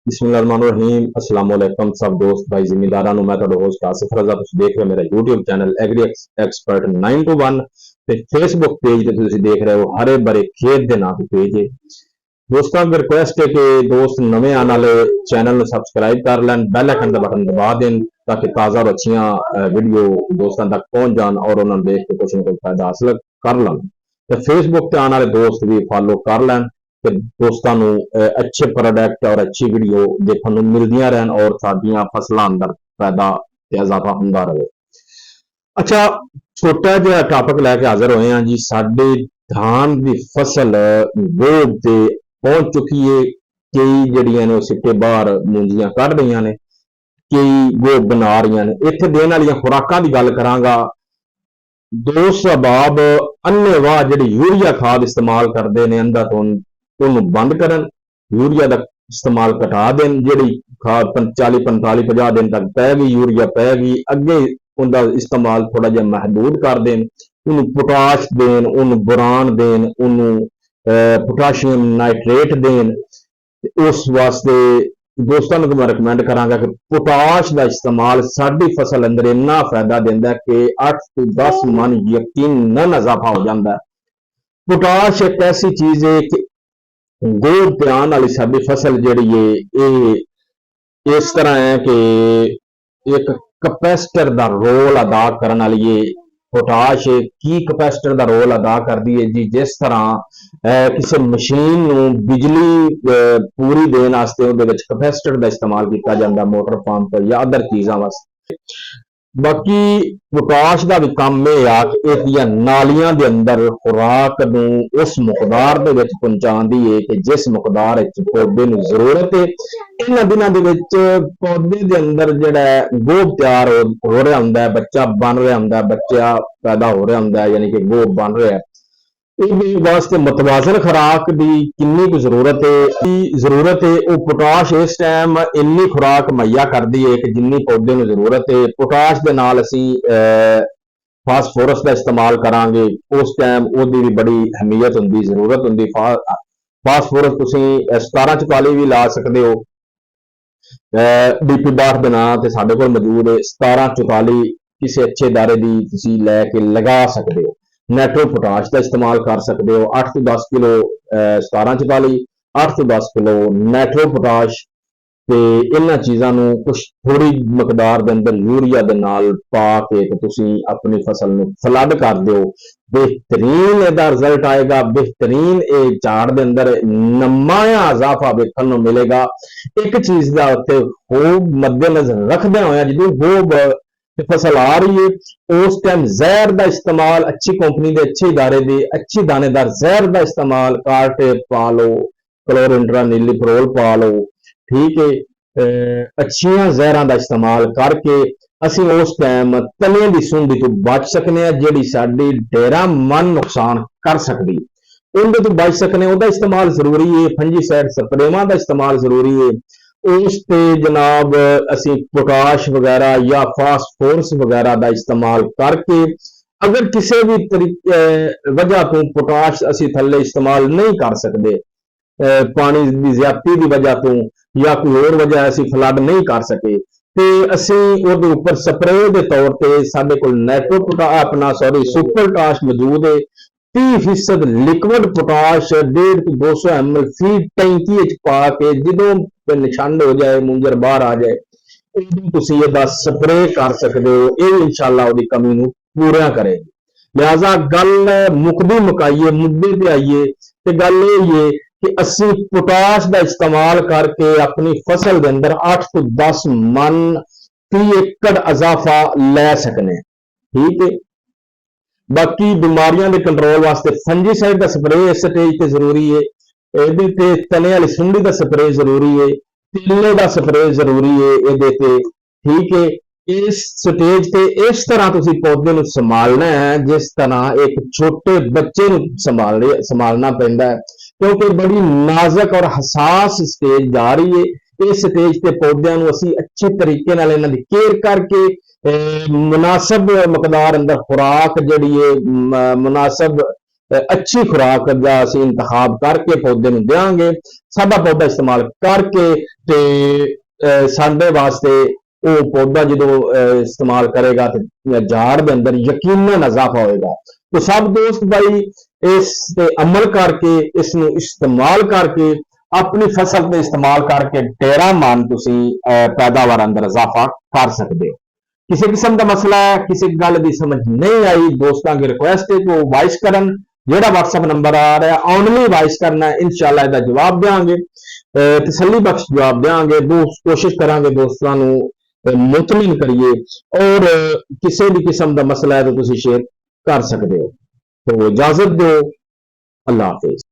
बिस्मिल्लाहिर्रहमानिर्रहीम अस्सलाम वालेकुम सब दोस्त भाई जिम्मेदारां मैं ਤੁਹਾਡਾ ਹੋਸਟ ਆਸਿਫ ਰਜ਼ਾ ਤੁਸੀਂ ਦੇਖ ਰਹੇ ਹੋ ਮੇਰਾ YouTube channel agri expert 9 to 1 ਤੇ Facebook ਪੇਜ ਤੇ ਤੁਸੀਂ ਦੇਖ ਰਹੇ ਹੋ ਹਰੇ ਭਰੇ ਖੇਤ ਦੇ ਨਾਂ ਤੇ ਪੇਜ ਹੈ ਦੋਸਤਾਂ ਦੀ ਰਿਕੁਐਸਟ ਹੈ ਕਿ ਦੋਸਤ ਨਵੇਂ ਆਉਣ ਵਾਲੇ ਚੈਨਲ ਨੂੰ ਸਬਸਕ੍ਰਾਈਬ ਕਰ ਲੈਣ ਬੈਲ ਆਈਕਨ ਦਾ ਬਟਨ ਦਬਾ ਦੇਣ ताकि ताज़ा और अच्छियां वीडियो दोस्तों तक पहुंच जान और उन्होंने देख के कुछ न कुछ फायदा हासिल कर लें तो फेसबुक पे आने वाले दोस्त भी फॉलो कर लें कि दोस्तों अच्छे प्रोडक्ट और अच्छी वीडियो देखने मिलदियां रहन और साडियां फसलों अंदर फायदा ते इजाफा होंदा रहे। अच्छा छोटा जिहा टॉपिक लैके हाजिर होए हैं जी साडे धान की फसल गोद ते पहुंच चुकी है कई जड़ियां ने सिक्के बाहर मूंजियां कढ़ रही ने कई गोद बना रही ने इत्थे देने वाली खुराकां की गल करांगा। दोस्त अहबाब अन्नेवाह जिहड़ी यूरिया खाद इस्तेमाल करते हैं अंदर तो उन्होंने बंद करन यूरिया का इस्तेमाल घटा देन जिहड़ी खाद 40-45-50 दिन तक पैगी यूरिया पैगी अगे उनका इस्तेमाल थोड़ा जिहा महदूद कर देन उन्होंने पोटाश देन उन्होंने बोरान देन उन्होंने पोटाशियम नाइट्रेट देन उस वास्ते दोस्तों को मैं रिकमेंड करांगा कि पोटाश का इस्तेमाल साडी फसल अंदर इन्ना फायदा देंदा कि 8 to 10 मन यकीनन इजाफा हो जाता है। पोटाश एक ऐसी चीज है कि गोद ते आने वाली साडी फसल जिहड़ी है ये इस तरह है कि एक कैपेसिटर का रोल अदा करने वाली है। पोटाश की कैपेसिटर का रोल अदा करती है जी जिस तरह किसी मशीन नूं बिजली पूरी देने वास्ते उहदे विच कैपेसिटर का इस्तेमाल किया जाता मोटर पंप या अदर चीज़ों वास्ते। बाकी पोटाश का भी काम यह आ कि इसदियां नालियां दे अंदर खुराक नूं उस मुकदार दे विच पहुंचाउंदी है कि जिस मुकदार पौधे नूं जरूरत है। इन्हां दिनां दे विच पौधे दे अंदर जिहड़ा गोब तैयार हो रहा हुंदा है बच्चा बन रहा हुंदा है बच्चा पैदा हो रहा हुंदा है यानी कि गोब बन रहा है इस वास्ते मतवाजन खुराक की किन्नी कुछ जरूरत है वो पोटाश इस टाइम इन्नी खुराक मुहैया करती है कि जिन्नी पौधे में जरूरत है। पोटाश के नाल असी फास्फोरस का इस्तेमाल करांगे उस टाइम उसकी भी बड़ी अहमियत होंगी जरूरत होंगी। फास्फोरस तुसी 1744 भी ला सकते हो DP 62 के नाम से साडे कोल मौजूद है 1744 किसी अच्छे दारे की तुसी लैके लगा सकते हो। नैट्रो पोटाश का इस्तेमाल कर सकते हो 8 to 10 kilo 1744 8 to 10 kilo nitro potash ते इन्हां चीज़ां नूं कुछ थोड़ी मकदार दे अंदर यूरिया दे नाल पा के ते तुसीं अपनी फसल नूं फ्लड कर दिओ बेहतरीन इहदा रिजल्ट आएगा। बेहतरीन झाड़ दे अंदर नमाया इजाफा वेखण नूं मिलेगा। एक चीज़ दा उत्ते खूब मद्देनज़र रखदे होए जदों खूब फसल आ रही है उस टाइम जहर का इस्तेमाल अच्छी कंपनी के अच्छे इदारे के अच्छी दानेदार जहर का इस्तेमाल कार्टेप पा लो क्लोरिंट्रा नीलीप्रोल पा लो ठीक है अच्छियां जहर का इस्तेमाल करके असी उस टाइम तने की सुंडी तो बच सकने जिहड़ी साडी डेरा मन नुकसान कर सकती उनके तो बच सकने उसका इस्तेमाल जरूरी है। फंजीसाइड स्प्रेवां का इस्तेमाल जरूरी है उस ते जनाब असी पोटाश वगैरह या फास्फोरस वगैरह का इस्तेमाल करके अगर किसी भी तरीके वजह तो पोटाश असी थले इस्तेमाल नहीं कर सकते पानी की ज्यादती की वजह तो या कोई और वजह असी फ्लड नहीं कर सके तो असी उहदे उपर स्प्रे के तौर पर साडे कोल नैट्रो पोटाश अपना सॉरी सुपर पोटाश मौजूद है 30% लिक्विड पोटाश 150 to 200 ml फी टैंकी पा के जो निशान हो जाए मुंजर बाहर आ जाए तुसीं इहदा स्प्रे कर सकते हो ये इंशाअल्लाह उसकी कमी नूं पूरा करेगी। लिहाजा गल मुकदी मुकाइए मुद्दे पे आइए तो गल ये है कि असी पोटाश का इस्तेमाल करके अपनी फसल के अंदर 8 to 10 मन फी एकड़ इजाफा लै सकने ठीक है। बाकी बीमारियों के कंट्रोल वास्ते फंजीसाइड का स्प्रे इस स्टेज पर जरूरी है ये तने वाली सुंडी का स्प्रे जरूरी है तिले का स्प्रे जरूरी है ये ठीक है। इस स्टेज पे इस तरह तुसी पौधे नूं संभालना है जिस तरह एक छोटे बच्चे नूं संभालना पैंदा है क्योंकि बड़ी नाजुक और हसास स्टेज जा रही है। इस स्टेज पे पौधों नूं असीं अच्छे तरीके नाल इन्हां दी केयर करके मुनासिब मकदार अंदर खुराक जिहड़ी है मुनासिब अच्छी खुराक का ਅਸੀਂ इंतखाब करके पौधे ਨੂੰ देंगे। साडा पौधा इस्तेमाल करके ते ਸਾਡੇ वास्ते वो पौधा जो इस्तेमाल करेगा तो झाड़ के अंदर यकीनन इजाफा होएगा। तो सब दोस्त भाई इस ते अमल करके इसनु इस्तेमाल करके अपनी फसल ते इस्तेमाल करके तेरा मान तुसी पैदावार अंदर इजाफा कर सकते हो। किसी किस्म का मसला है, किसी गल की समझ नहीं आई, दोस्तों की रिक्वेस्ट है कि वो वॉइस करन, जेड़ा व्हाट्सएप नंबर आ रहा है ओनली वॉइस करना है, इंशाल्लाह इसका जवाब देंगे, तसल्ली बख्श जवाब देंगे। कोशिश करांगे दोस्तों मुतमिन करिए और किसी भी किस्म का मसला है तो तुसी शेयर कर सकते हो। तो इजाजत दो, अल्लाह हाफिज।